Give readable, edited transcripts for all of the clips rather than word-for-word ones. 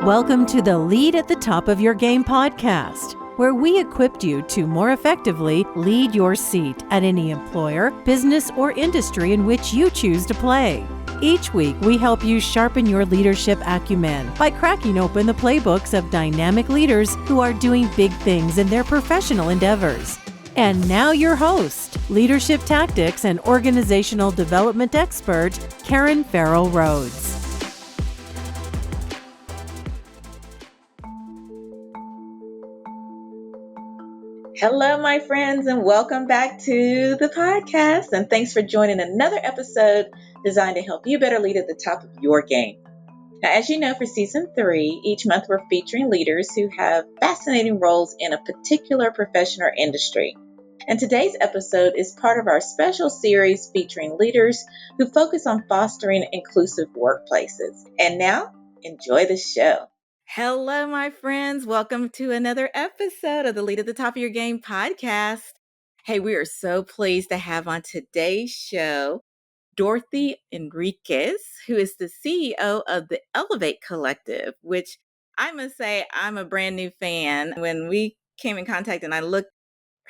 Welcome to the Lead at the Top of Your Game podcast, where we equipped you to more effectively lead your seat at any employer, business, or industry in which you choose to play. Each week, we help you sharpen your leadership acumen by cracking open the playbooks of dynamic leaders who are doing big things in their professional endeavors. And now your host, leadership tactics and organizational development expert, Karen Farrell Rhodes. Hello, my friends, and welcome back to the podcast. And thanks for joining another episode designed to help you better lead at the top of your game. Now, as you know, for season 3, each month we're featuring leaders who have fascinating roles in a particular profession or industry. And today's episode is part of our special series featuring leaders who focus on fostering inclusive workplaces. And now, enjoy the show. Hello, my friends. Welcome to another episode of the Lead at the Top of Your Game podcast. Hey, we are so pleased to have on today's show Dorothy Enriquez, who is the CEO of the Ellevate Collective, which I must say I'm a brand new fan. When we came in contact and I looked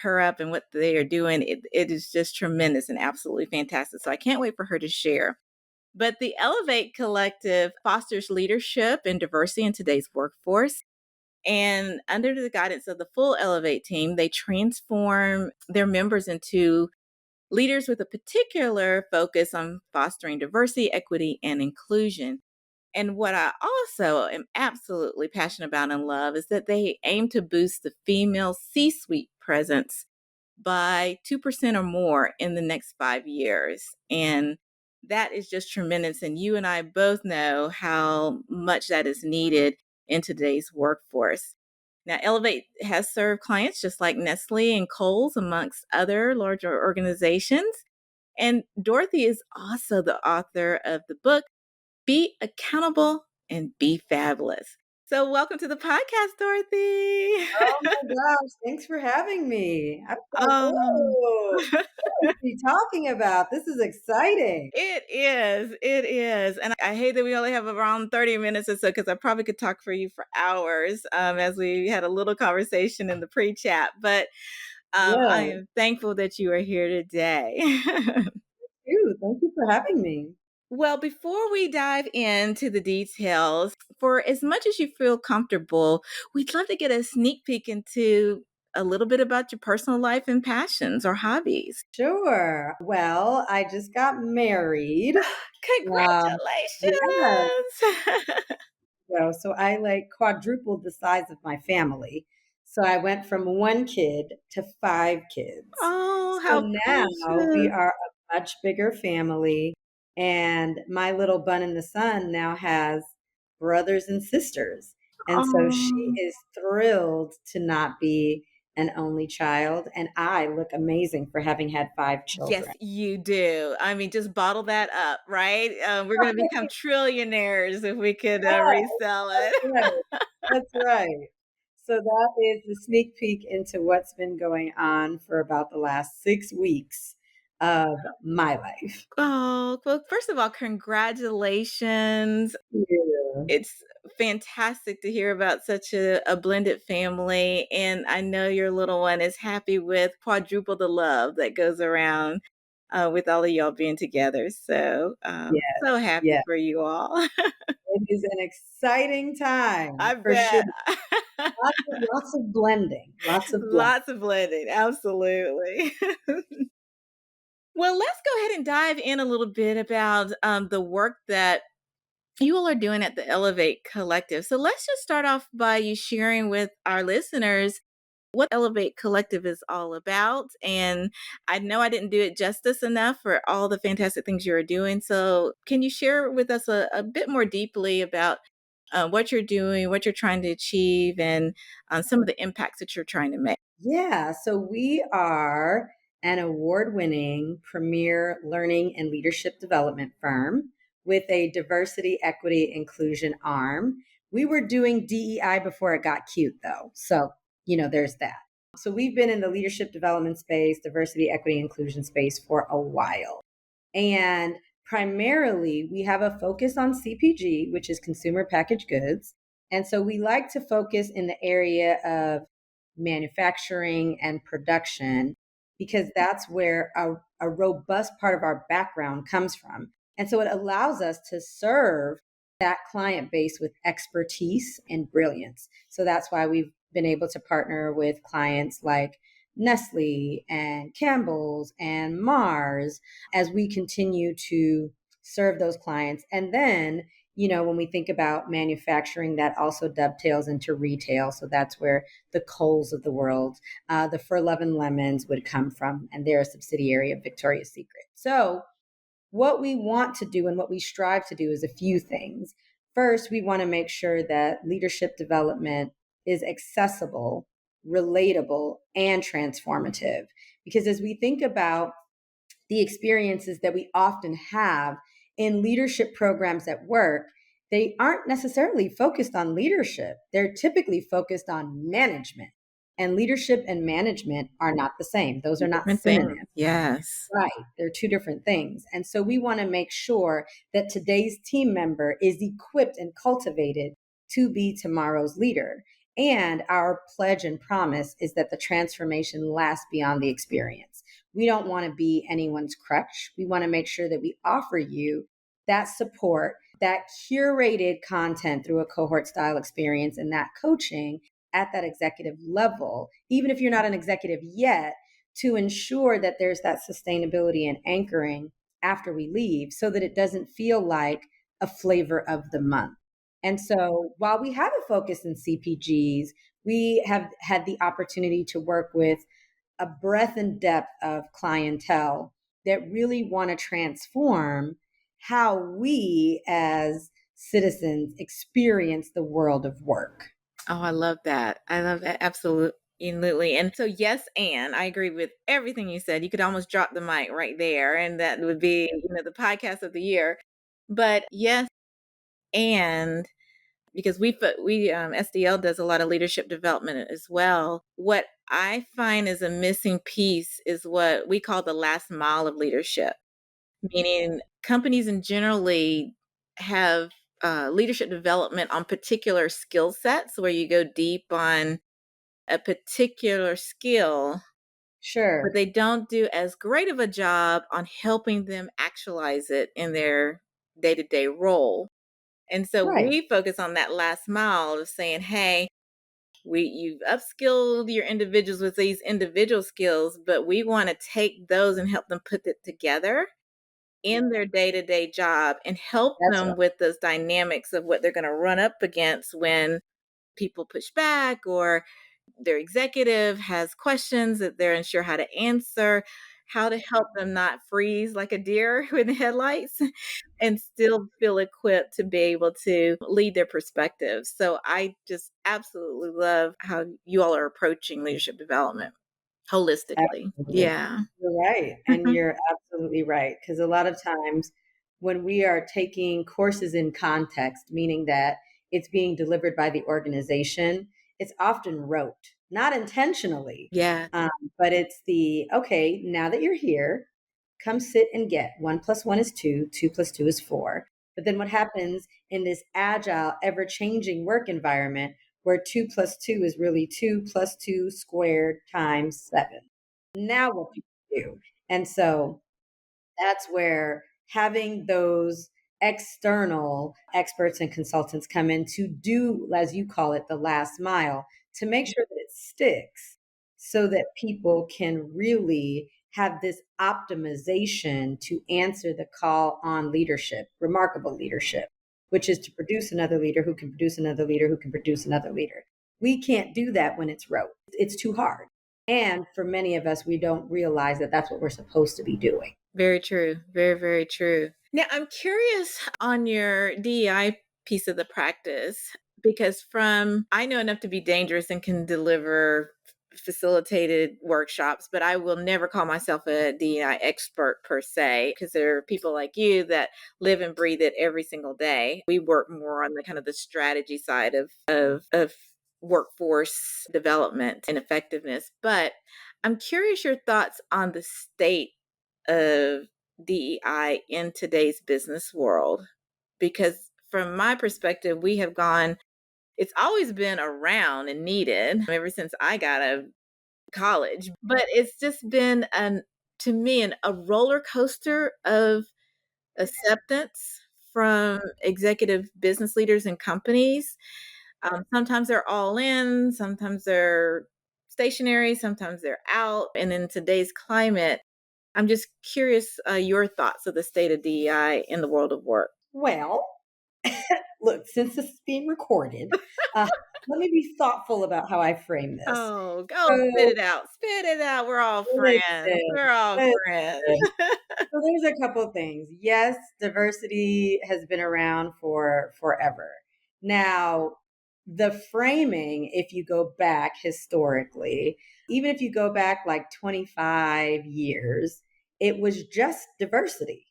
her up and what they are doing, it is just tremendous and absolutely fantastic. So I can't wait for her to share. But the Ellevate Collective fosters leadership and diversity in today's workforce. And under the guidance of the full Ellevate team, they transform their members into leaders with a particular focus on fostering diversity, equity, and inclusion. And what I also am absolutely passionate about and love is that they aim to boost the female C-suite presence by 2% or more in the next 5 years. And that is just tremendous. And you and I both know how much that is needed in today's workforce. Now, Ellevate has served clients just like Nestle and Kohl's, amongst other larger organizations. And Dorothy is also the author of the book, Be Accountable and Be Fabulous. So welcome to the podcast, Dorothy. Oh my gosh, thanks for having me. I'm like, Um, whoa, what are we talking about? This is exciting. It is. And I hate that we only have around 30 minutes or so, because I probably could talk for you for hours, as we had a little conversation in the pre-chat. But I Yeah, am thankful that you are here today. thank you for having me. Well, before we dive into the details, for as much as you feel comfortable, we'd love to get a sneak peek into a little bit about your personal life and passions or hobbies. Sure. Well, I just got married. Um, yeah, Congratulations! so I like quadrupled the size of my family. So I went from one kid to 5 kids. Oh, So how now we precious. are a much bigger family. And my little bun in the sun now has brothers and sisters. And so she Oh, is thrilled to not be an only child. And I look amazing for having had 5 yes, children. you do. I mean, just bottle that up, right? We're going to become trillionaires if we could resell That's it. right. That's right. So that is the sneak peek into what's been going on for about the last 6 weeks of my life. Oh, well, first of all, congratulations. Yeah. It's fantastic to hear about such a blended family. And I know your little one is happy with quadruple the love that goes around with all of y'all being together. So, Yeah. so happy Yeah. for you all. It is an exciting time I for sure. bet. Lots of blending. Lots of blending. Lots of blending. Absolutely. Well, let's go ahead and dive in a little bit about the work that you all are doing at the Ellevate Collective. So let's just start off by you sharing with our listeners what Ellevate Collective is all about. And I know I didn't do it justice enough for all the fantastic things you're doing. So can you share with us a bit more deeply about what you're doing, what you're trying to achieve, and some of the impacts that you're trying to make? Yeah. So we are an award winning premier learning and leadership development firm with a diversity, equity, inclusion arm. We were doing DEI before it got cute, though. So, there's that. So we've been in the leadership development space, diversity, equity, inclusion space for a while. And primarily, we have a focus on CPG, which is consumer packaged goods. And so we like to focus in the area of manufacturing and production because that's where a robust part of our background comes from. And so it allows us to serve that client base with expertise and brilliance. So that's why we've been able to partner with clients like Nestle and Campbell's and Mars as we continue to serve those clients. And then, when we think about manufacturing, that also dovetails into retail. So that's where the Kohl's of the world, the For Love and Lemons would come from, and they're a subsidiary of Victoria's Secret. So what we want to do and what we strive to do is a few things. First, we want to make sure that leadership development is accessible, relatable, and transformative. Because as we think about the experiences that we often have in leadership programs at work, they aren't necessarily focused on leadership. They're typically focused on management. And leadership and management are not the same. Those are not Different things. synonyms. Yes. Right. They're two different things. And so we want to make sure that today's team member is equipped and cultivated to be tomorrow's leader. And our pledge and promise is that the transformation lasts beyond the experience. We don't want to be anyone's crutch. We want to make sure that we offer you that support, that curated content through a cohort style experience and that coaching at that executive level, even if you're not an executive yet, to ensure that there's that sustainability and anchoring after we leave so that it doesn't feel like a flavor of the month. And so while we have a focus in CPGs, we have had the opportunity to work with a breadth and depth of clientele that really want to transform how we as citizens experience the world of work. Oh, I love that. I love that. Absolutely. And so, yes, and I agree with everything you said. You could almost drop the mic right there, and that would be, the podcast of the year. But yes, and because we SDL does a lot of leadership development as well. What I find is a missing piece is what we call the last mile of leadership, meaning companies in generally have leadership development on particular skill sets where you go deep on a particular skill, but Sure. they don't do as great of a job on helping them actualize it in their day-to-day role. And so Right. we focus on that last mile of saying, hey, you've upskilled your individuals with these individual skills, but we want to take those and help them put it together in their day-to-day job and help That's them right. with those dynamics of what they're going to run up against when people push back or their executive has questions that they're unsure how to answer, how to help them not freeze like a deer with the headlights and still feel equipped to be able to lead their perspective. So I just absolutely love how you all are approaching leadership development holistically. Absolutely. Yeah. You're right. And you're absolutely right. Because a lot of times when we are taking courses in context, meaning that it's being delivered by the organization, it's often rote, not intentionally, Yeah. um, but it's okay, now that you're here, come sit and get 1 + 1 is 2, 2 + 2 is 4. But then what happens in this agile, ever changing work environment where 2 + 2 is really 2 + 2 squared times 7? Now what do you do? And so that's where having those external experts and consultants come in to do, as you call it, the last mile, to make sure that it sticks so that people can really have this optimization to answer the call on leadership, remarkable leadership, which is to produce another leader who can produce another leader who can produce another leader. We can't do that when it's rote. It's too hard. And for many of us, we don't realize that that's what we're supposed to be doing. Very true. Very, very true. Now, I'm curious on your DEI piece of the practice because I know enough to be dangerous and can deliver facilitated workshops, but I will never call myself a DEI expert per se because there are people like you that live and breathe it every single day. We work more on the kind of the strategy side of workforce development and effectiveness, but I'm curious your thoughts on the state of DEI in today's business world. Because from my perspective, we have gone it's always been around and needed ever since I got out of college. But it's just been to me a roller coaster of acceptance from executive business leaders and companies. Sometimes they're all in, sometimes they're stationary, sometimes they're out. And in today's climate, I'm just curious your thoughts of the state of DEI in the world of work. Well, look, since this is being recorded, let me be thoughtful about how I frame this. Oh, go spit So, it out. Spit it out. We're all friends. listen, We're all friends. listen. So there's a couple of things. Yes, diversity has been around for forever. Now, the framing, if you go back historically, even if you go back like 25 years, it was just diversity.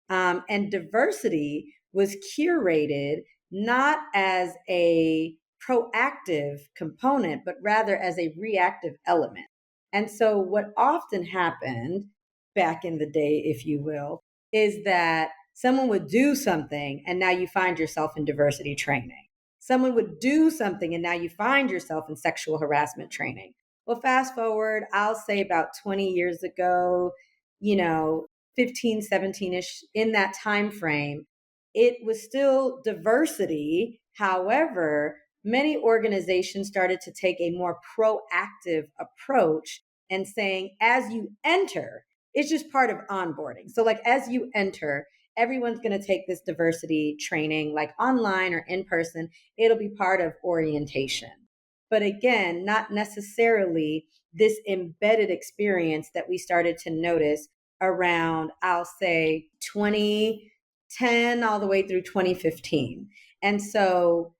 And diversity was curated not as a proactive component, but rather as a reactive element. And so, what often happened back in the day, if you will, is that someone would do something and now you find yourself in diversity training. Someone would do something and now you find yourself in sexual harassment training. Well, fast forward, I'll say about 20 years ago, 15, 17-ish, in that time frame, it was still diversity. However, many organizations started to take a more proactive approach and saying, as you enter, it's just part of onboarding. So, like, as you enter, everyone's going to take this diversity training, like online or in person. It'll be part of orientation. But again, not necessarily this embedded experience that we started to notice around, I'll say, 2010 all the way through 2015. And so,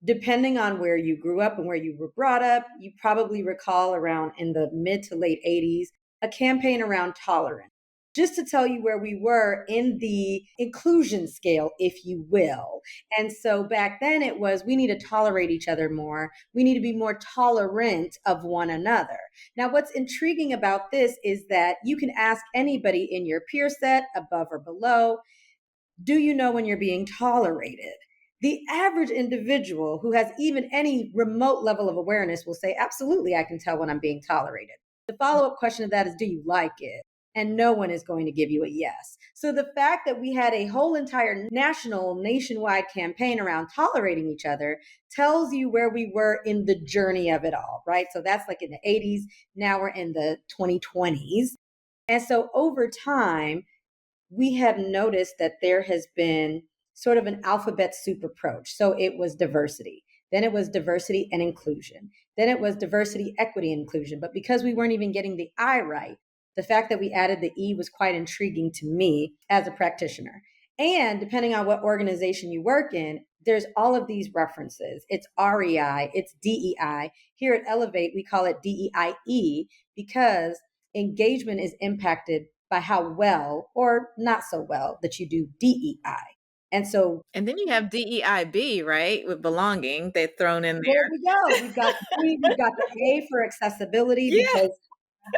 depending on where you grew up and where you were brought up, you probably recall around in the mid to late 80s, a campaign around tolerance. Just to tell you where we were in the inclusion scale, if you will. And so back then it was, we need to tolerate each other more. We need to be more tolerant of one another. Now, what's intriguing about this is that you can ask anybody in your peer set, above or below, do you know when you're being tolerated? The average individual who has even any remote level of awareness will say, absolutely, I can tell when I'm being tolerated. The follow-up question of that is, do you like it? And no one is going to give you a yes. So the fact that we had a whole entire nationwide campaign around tolerating each other tells you where we were in the journey of it all, right? So that's like in the 80s. Now we're in the 2020s. And so over time, we have noticed that there has been sort of an alphabet soup approach. So it was diversity, then it was diversity and inclusion, then it was diversity, equity, and inclusion. But because we weren't even getting the I right, the fact that we added the E was quite intriguing to me as a practitioner. And depending on what organization you work in, there's all of these references. It's REI, it's DEI. Here at Ellevate, we call it DEIE because engagement is impacted by how well or not so well that you do DEI. And so, and then you have DEIB, right? With belonging, they're thrown in there there. we go. We've got we've got the A for accessibility, Yeah. because,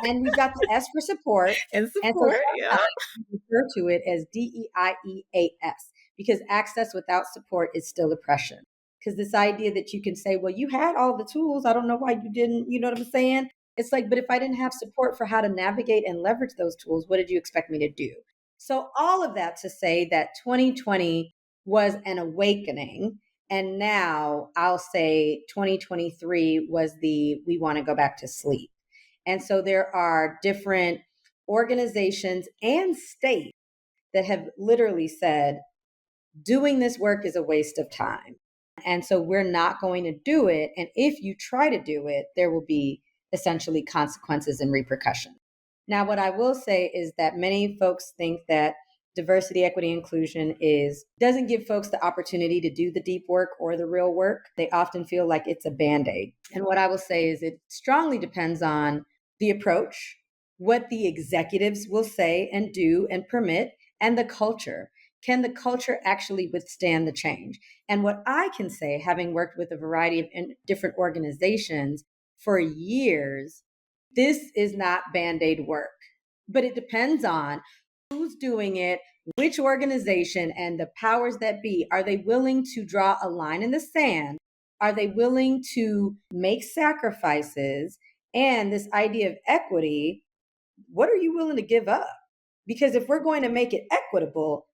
and we've got the S for support. And And so support. Yeah. sometimes we refer to it as DEIEAS, because access without support is still oppression. Because this idea that you can say, well, you had all the tools, I don't know why you didn't, you know what I'm saying? It's like, but if I didn't have support for how to navigate and leverage those tools, what did you expect me to do? So all of that to say that 2020 was an awakening. And now I'll say 2023 was we want to go back to sleep. And so there are different organizations and states that have literally said, doing this work is a waste of time. And so we're not going to do it. And if you try to do it, there will be essentially consequences and repercussions. Now, what I will say is that many folks think that diversity, equity, inclusion doesn't give folks the opportunity to do the deep work or the real work. They often feel like it's a Band-Aid. And what I will say is it strongly depends on the approach, what the executives will say and do and permit, and the culture. Can the culture actually withstand the change? And what I can say, having worked with a variety of different organizations for years, this is not Band-Aid work, but it depends on who's doing it, which organization, and the powers that be. Are they willing to draw a line in the sand Are they willing to make sacrifices? And this idea of equity, what are you willing to give up? Because if we're going to make it equitable,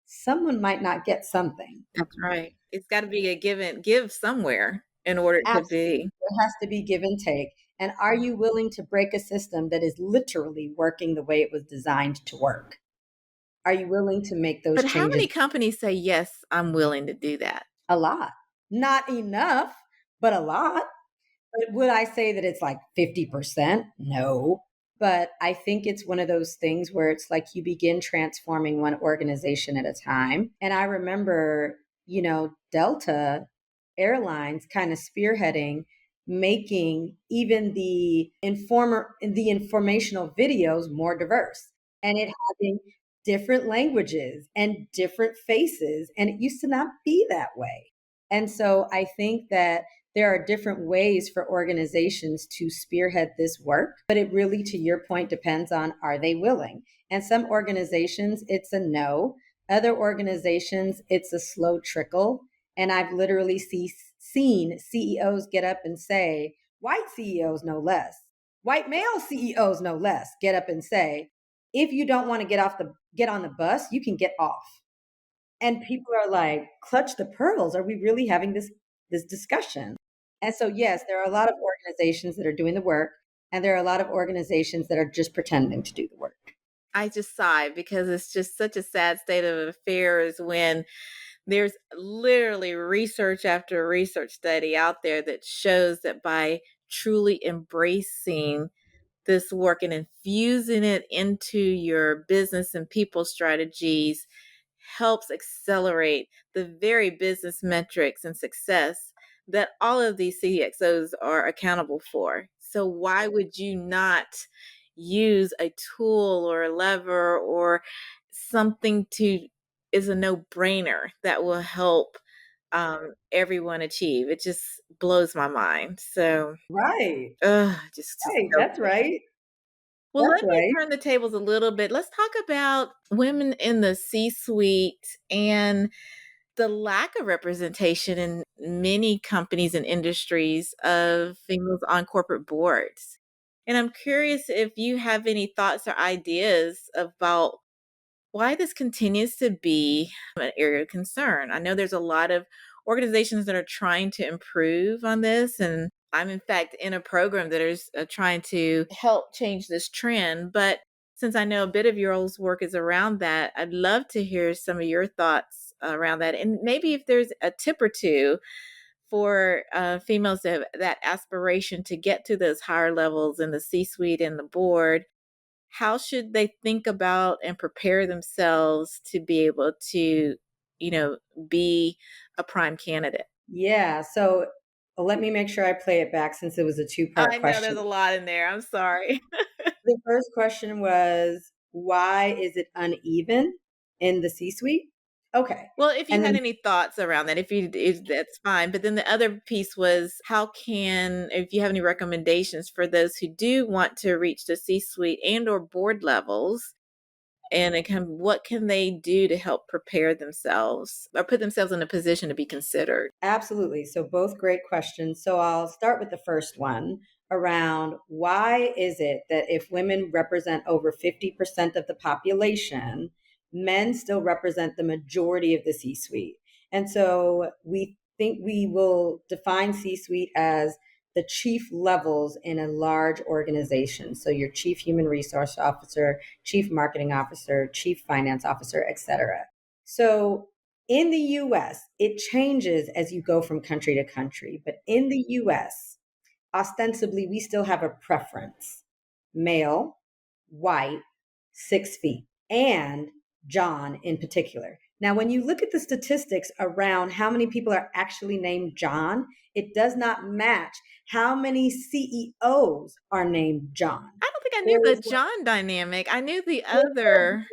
someone might not get something. That's right. It's got to be a give somewhere in order to Absolutely. be. There has to be give and take. And are you willing to break a system that is literally working the way it was designed to work? Are you willing to make those But how changes? many companies say, yes, I'm willing to do that? A lot. Not enough, but a lot. But would I say that it's like 50%? No. But I think it's one of those things where it's like you begin transforming one organization at a time. And I remember, Delta Airlines kind of spearheading making even the informational videos more diverse and it having different languages and different faces. And it used to not be that way. And so I think that there are different ways for organizations to spearhead this work, but it really, to your point, depends on are they willing? And some organizations, it's a no. Other organizations, it's a slow trickle. And I've literally seen CEOs get up and say, white CEOs no less, white male CEOs no less, get up and say, if you don't want to get on the bus, you can get off. And people are like, clutch the pearls. Are we really having this discussion? And so, yes, there are a lot of organizations that are doing the work, and there are a lot of organizations that are just pretending to do the work. I just sigh because it's just such a sad state of affairs when there's literally research after research study out there that shows that by truly embracing this work and infusing it into your business and people strategies helps accelerate the very business metrics and success that all of these CXOs are accountable for. So why would you not use a tool or a lever or something to is a no-brainer that will help everyone achieve? It just blows my mind. So Right. just Right. so That's right. well, That's let me right. turn the tables a little bit. Let's talk about women in the C-suite and the lack of representation in many companies and industries of females on corporate boards. And I'm curious if you have any thoughts or ideas about why this continues to be an area of concern. I know there's a lot of organizations that are trying to improve on this, and I'm in fact in a program that is trying to help change this trend. But since I know a bit of your all's work is around that, I'd love to hear some of your thoughts around that, and maybe if there's a tip or two for females that have that aspiration to get to those higher levels in the C-suite and the board. How should they think about and prepare themselves to be able to, you know, be a prime candidate? Yeah. So let me make sure I play it back since it was a two-part I know question. there's a lot in there. I'm sorry. The first question was, why is it uneven in the C-suite? Okay. Well, if you And had then any thoughts around that, if that's fine. But then the other piece was how can, if you have any recommendations for those who do want to reach the C-suite and or board levels, and what can they do to help prepare themselves or put themselves in a position to be considered? absolutely. So both great questions. So I'll start with the first one around why is it that if women represent over 50% of the population, men still represent the majority of the C-suite? And so we think we will define C-suite as the chief levels in a large organization. So your chief human resource officer, chief marketing officer, chief finance officer, et cetera. So in the US, it changes as you go from country to country. But in the US, ostensibly, we still have a preference: male, white, 6 feet, and John in particular. Now, when you look at the statistics around how many people are actually named John, it does not match how many CEOs are named John. I don't think I knew There the is John dynamic. I knew the it's other.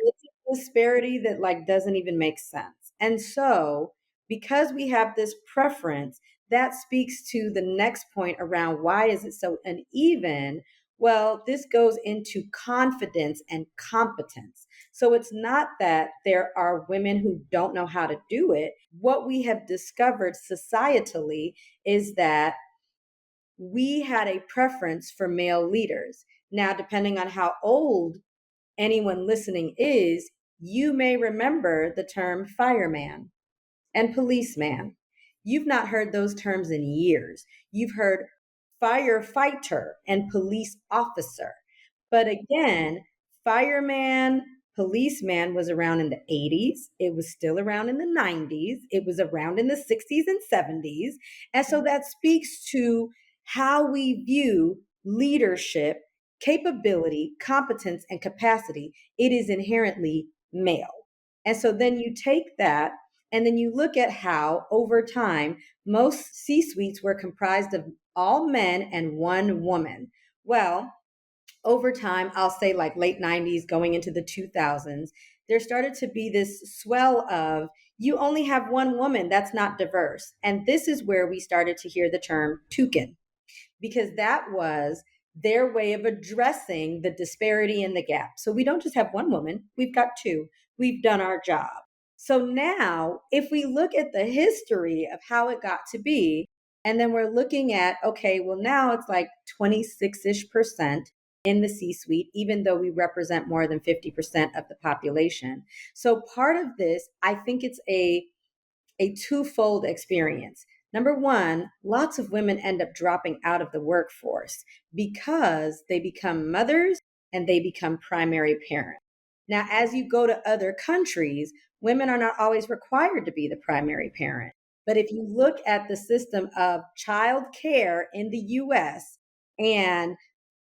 a disparity that like doesn't even make sense. And so, because we have this preference, that speaks to the next point around why is it so uneven? Well, this goes into confidence and competence. So it's not that there are women who don't know how to do it. What we have discovered societally is that we had a preference for male leaders. Now, depending on how old anyone listening is, you may remember the term fireman and policeman. You've not heard those terms in years. You've heard firefighter and police officer. But again, fireman, policeman was around in the 80s. It was still around in the 90s. It was around in the 60s and 70s. And so that speaks to how we view leadership, capability, competence, and capacity. It is inherently male. And so then you take that and then you look at how, over time, most C suites were comprised of all men and one woman. Well, over time, I'll say like late 90s, going into the 2000s, there started to be this swell of you only have one woman, that's not diverse. And this is where we started to hear the term toucan, because that was their way of addressing the disparity in the gap. So we don't just have one woman, we've got two. We've done our job. So now, if we look at the history of how it got to be, and then we're looking at, okay, well, now it's like 26-ish% in the C suite, even though we represent more than 50% of the population. So part of this, I think it's a twofold experience. Number one, lots of women end up dropping out of the workforce because they become mothers and they become primary parents. Now, as you go to other countries, women are not always required to be the primary parent. But if you look at the system of child care in the US and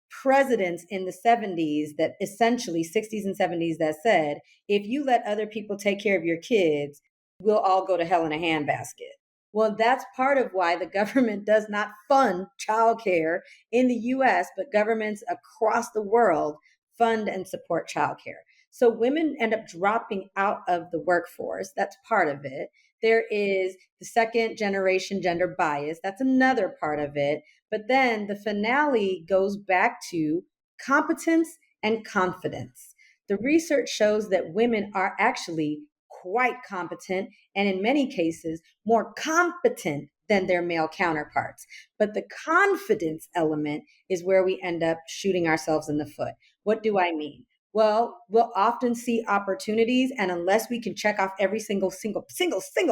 presidents in the 70s, that essentially 60s and 70s, that said, if you let other people take care of your kids, we'll all go to hell in a handbasket. Well, that's part of why the government does not fund childcare in the US, but governments across the world fund and support childcare. So women end up dropping out of the workforce. That's part of it. There is the second generation gender bias. That's another part of it. But then the finale goes back to competence and confidence. The research shows that women are actually quite competent and in many cases more competent than their male counterparts. But the confidence element is where we end up shooting ourselves in the foot. What do I mean? Well, we'll often see opportunities, and unless we can check off every single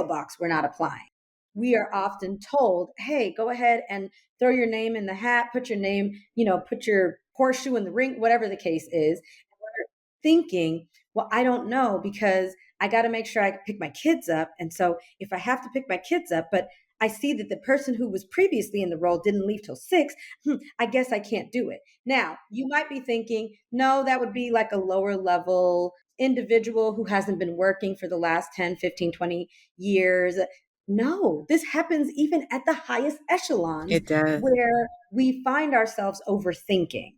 box, we're not applying. We are often told, hey, go ahead and throw your name in the hat, put your name, put your horseshoe in the ring, whatever the case is. And we're thinking, well, I don't know, because I got to make sure I pick my kids up. And so if I have to pick my kids up, but I see that the person who was previously in the role didn't leave till 6, I guess I can't do it. Now, you might be thinking, no, that would be like a lower level individual who hasn't been working for the last 10, 15, 20 years. No, this happens even at the highest echelons. It does. Where we find ourselves overthinking.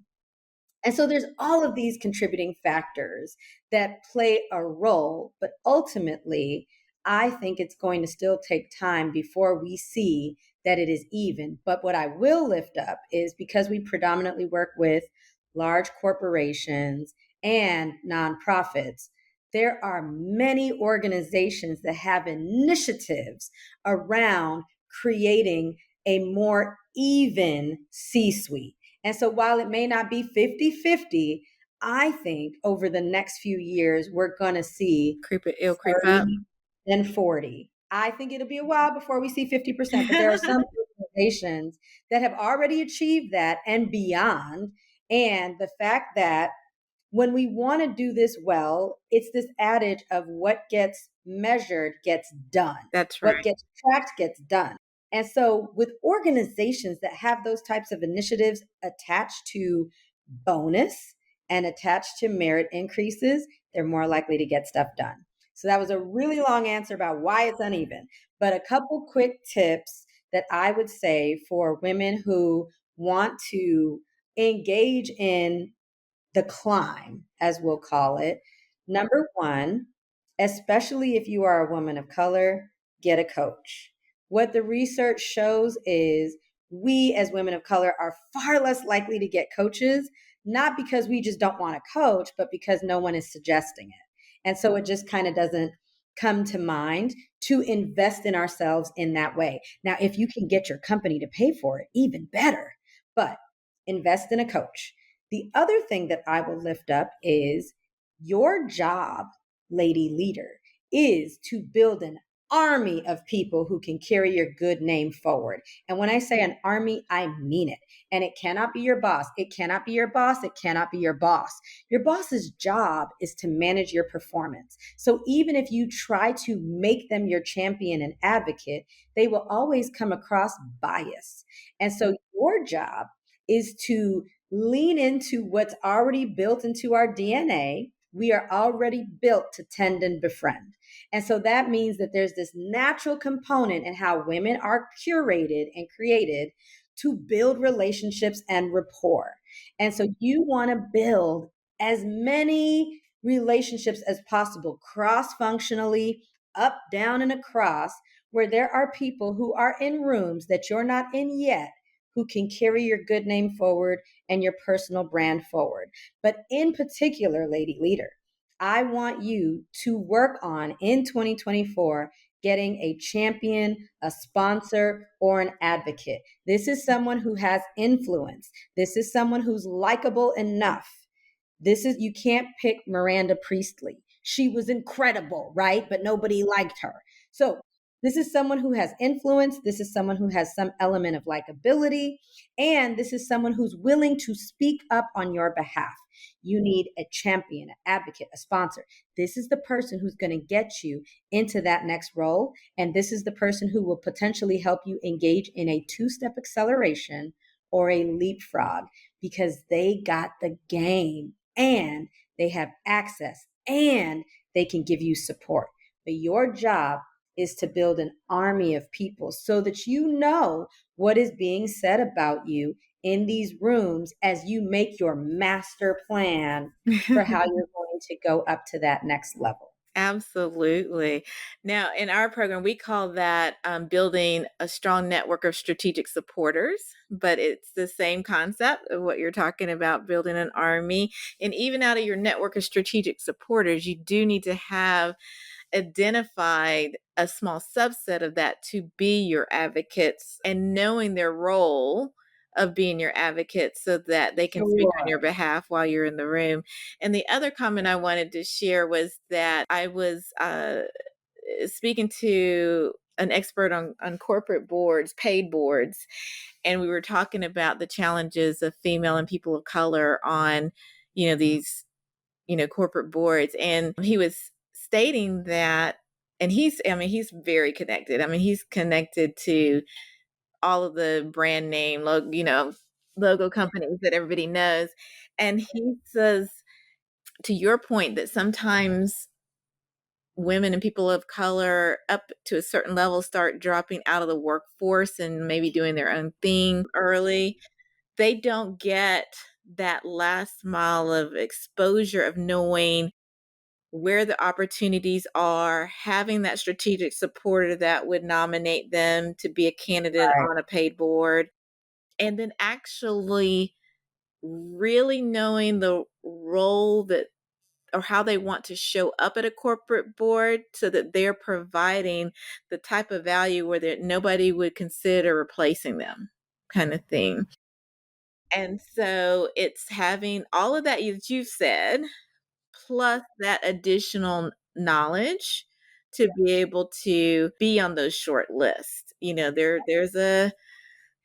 And so there's all of these contributing factors that play a role, but ultimately, I think it's going to still take time before we see that it is even. But what I will lift up is, because we predominantly work with large corporations and nonprofits, there are many organizations that have initiatives around creating a more even C-suite. And so while it may not be 50-50, I think over the next few years, we're going to see it'll creep up. And 40. I think it'll be a while before we see 50%, but there are some organizations that have already achieved that and beyond. And the fact that when we want to do this well, it's this adage of what gets measured gets done. That's right. What gets tracked gets done. And so with organizations that have those types of initiatives attached to bonus and attached to merit increases, they're more likely to get stuff done. So that was a really long answer about why it's uneven, but a couple quick tips that I would say for women who want to engage in the climb, as we'll call it. Number one, especially if you are a woman of color, get a coach. What the research shows is we as women of color are far less likely to get coaches, not because we just don't want to coach, but because no one is suggesting it. And so it just kind of doesn't come to mind to invest in ourselves in that way. Now, if you can get your company to pay for it, even better, but invest in a coach. The other thing that I will lift up is your job, lady leader, is to build an army of people who can carry your good name forward. And when I say an army, I mean it. And it cannot be your boss. It cannot be your boss. It cannot be your boss. Your boss's job is to manage your performance. So even if you try to make them your champion and advocate, they will always come across bias. And so your job is to lean into what's already built into our DNA. We are already built to tend and befriend. And so that means that there's this natural component in how women are curated and created to build relationships and rapport. And so you want to build as many relationships as possible, cross functionally, up, down, and across, where there are people who are in rooms that you're not in yet who can carry your good name forward and your personal brand forward. But in particular, lady leader, I want you to work on in 2024 getting a champion, a sponsor, or an advocate. This is someone who has influence. This is someone who's likable enough. You can't pick Miranda Priestley. She was incredible, right? But nobody liked her. So this is someone who has influence. This is someone who has some element of likability. And this is someone who's willing to speak up on your behalf. You need a champion, an advocate, a sponsor. This is the person who's going to get you into that next role. And this is the person who will potentially help you engage in a two-step acceleration or a leapfrog because they got the game and they have access and they can give you support. But your job is to build an army of people so that you know what is being said about you in these rooms as you make your master plan for how you're going to go up to that next level. Absolutely. Now, in our program, we call that building a strong network of strategic supporters, but it's the same concept of what you're talking about, building an army. And even out of your network of strategic supporters, you do need to have identified a small subset of that to be your advocates and knowing their role of being your advocate so that they can speak on your behalf while you're in the room. And the other comment I wanted to share was that I was speaking to an expert on corporate boards, paid boards, and we were talking about the challenges of female and people of color on, these, corporate boards. And he was stating that, and he's very connected. He's connected to all of the brand name logo companies that everybody knows. And he says, to your point, that sometimes women and people of color up to a certain level start dropping out of the workforce and maybe doing their own thing early. They don't get that last mile of exposure of knowing where the opportunities are, having that strategic supporter that would nominate them to be a candidate on a paid board, and then actually really knowing the role that or how they want to show up at a corporate board so that they're providing the type of value where nobody would consider replacing them, kind of thing. And so it's having all of that you've said, plus that additional knowledge to be able to be on those short lists. There's a,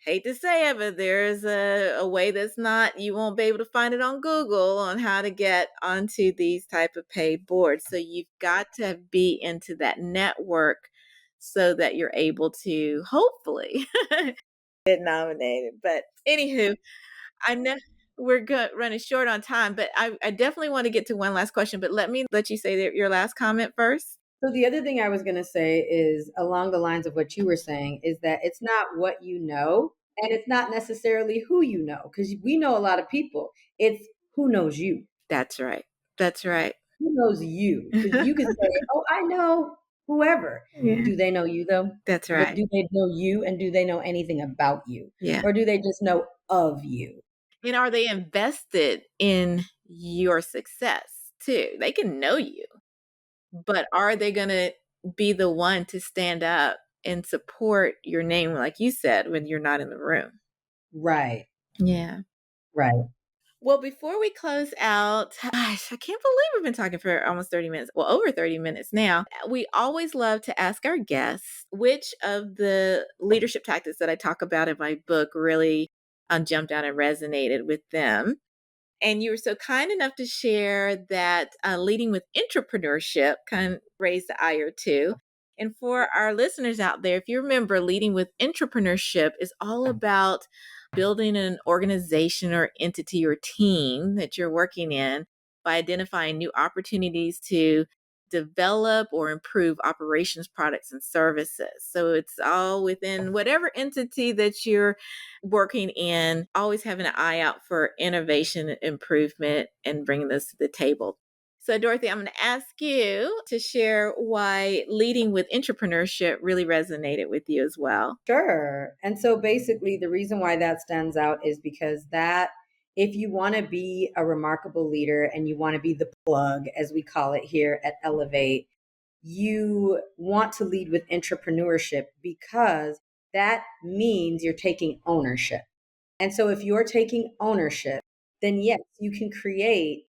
hate to say it, but there's a way that's not, you won't be able to find it on Google on how to get onto these type of paid boards. So you've got to be into that network so that you're able to hopefully get nominated. But anywho, I know we're running short on time, but I definitely want to get to one last question, but let me let you say your last comment first. So the other thing I was going to say is along the lines of what you were saying is that it's not what you know and it's not necessarily who you know, because we know a lot of people. It's who knows you. That's right. That's right. Who knows you? Because you can say, oh, I know whoever. Yeah. Do they know you though? That's right. Do they know you and do they know anything about you? Yeah. Or do they just know of you? And are they invested in your success too? They can know you. but are they going to be the one to stand up and support your name, like you said, when you're not in the room? Right. Yeah. Right. Well, before we close out, gosh, I can't believe we've been talking for almost 30 minutes. Well, over 30 minutes now. We always love to ask our guests which of the leadership tactics that I talk about in my book really jumped out and resonated with them. And you were so kind enough to share that leading with intrapreneurship kind of raised the eye or two. And for our listeners out there, if you remember, leading with intrapreneurship is all about building an organization or entity or team that you're working in by identifying new opportunities to develop or improve operations, products, and services. So it's all within whatever entity that you're working in, always having an eye out for innovation, improvement, and bringing those to the table. So, Dorothy, I'm going to ask you to share why leading with intrapreneurship really resonated with you as well. Sure. And so basically, the reason why that stands out is because that if you want to be a remarkable leader and you want to be the plug, as we call it here at Ellevate, you want to lead with intrapreneurship because that means you're taking ownership. And so if you're taking ownership, then yes, you can create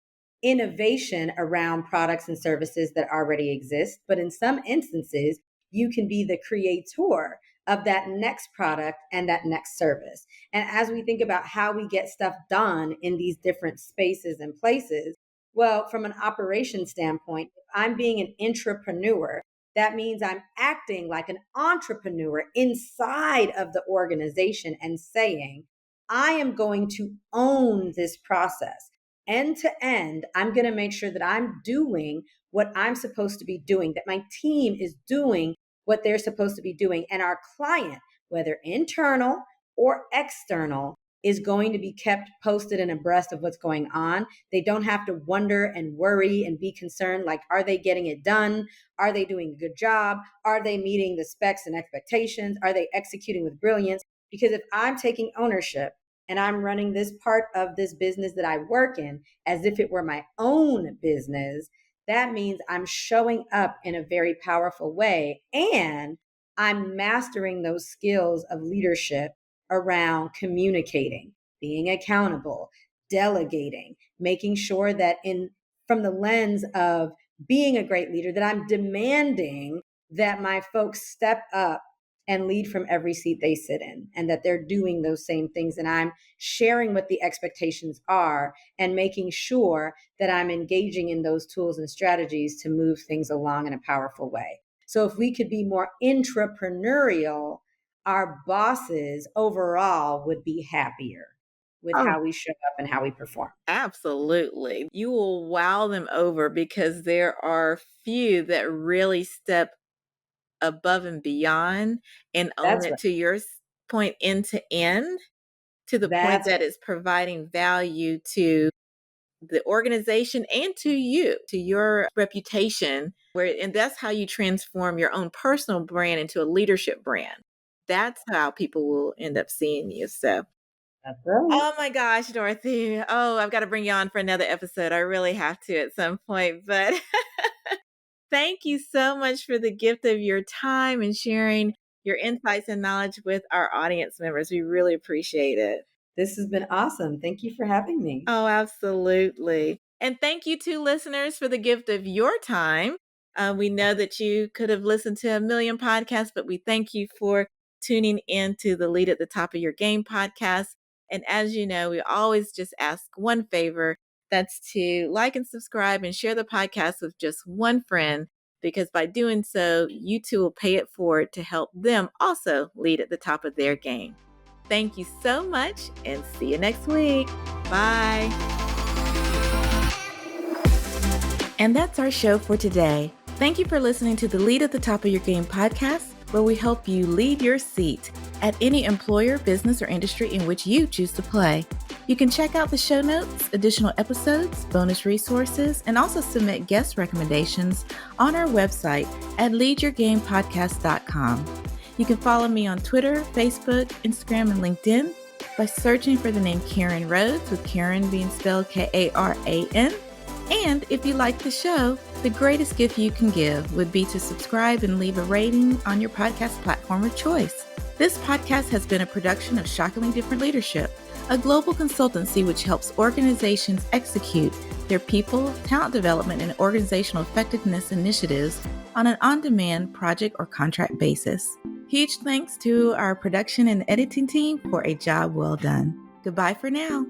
innovation around products and services that already exist. But in some instances, you can be the creator of that next product and that next service. And as we think about how we get stuff done in these different spaces and places, well, from an operation standpoint, if I'm being an intrapreneur, that means I'm acting like an entrepreneur inside of the organization and saying, I am going to own this process end to end. I'm going to make sure that I'm doing what I'm supposed to be doing, that my team is doing what they're supposed to be doing. And our client, whether internal or external, is going to be kept posted and abreast of what's going on. They don't have to wonder and worry and be concerned like, are they getting it done? Are they doing a good job? Are they meeting the specs and expectations? Are they executing with brilliance? Because if I'm taking ownership and I'm running this part of this business that I work in as if it were my own business, that means I'm showing up in a very powerful way. And I'm mastering those skills of leadership around communicating, being accountable, delegating, making sure that from the lens of being a great leader, that I'm demanding that my folks step up and lead from every seat they sit in, and that they're doing those same things. And I'm sharing what the expectations are and making sure that I'm engaging in those tools and strategies to move things along in a powerful way. So if we could be more intrapreneurial, our bosses overall would be happier with how we show up and how we perform. Absolutely. You will wow them over because there are few that really step above and beyond and own That's it right. to your point end to end, to the point that it's providing value to the organization and to you, to your reputation, and that's how you transform your own personal brand into a leadership brand. That's how people will end up seeing you. So, That's right. oh my gosh, Dorothy. Oh, I've got to bring you on for another episode. I really have to at some point, but thank you so much for the gift of your time and sharing your insights and knowledge with our audience members. We really appreciate it. This has been awesome. Thank you for having me. Oh, absolutely. And thank you to listeners for the gift of your time. We know that you could have listened to a million podcasts, but we thank you for tuning in to the Lead at the Top of Your Game podcast. And as you know, we always just ask one favor. That's to like and subscribe and share the podcast with just one friend, because by doing so, you too will pay it forward to help them also lead at the top of their game. Thank you so much and see you next week. Bye. And that's our show for today. Thank you for listening to the Lead at the Top of Your Game podcast, where we help you lead your seat at any employer, business, or industry in which you choose to play. You can check out the show notes, additional episodes, bonus resources, and also submit guest recommendations on our website at leadyourgamepodcast.com. You can follow me on Twitter, Facebook, Instagram, and LinkedIn by searching for the name Karen Rhodes, with Karen being spelled Karan. And if you like the show, the greatest gift you can give would be to subscribe and leave a rating on your podcast platform of choice. This podcast has been a production of Shockingly Different Leadership, a global consultancy which helps organizations execute their people, talent development, and organizational effectiveness initiatives on an on-demand project or contract basis. Huge thanks to our production and editing team for a job well done. Goodbye for now.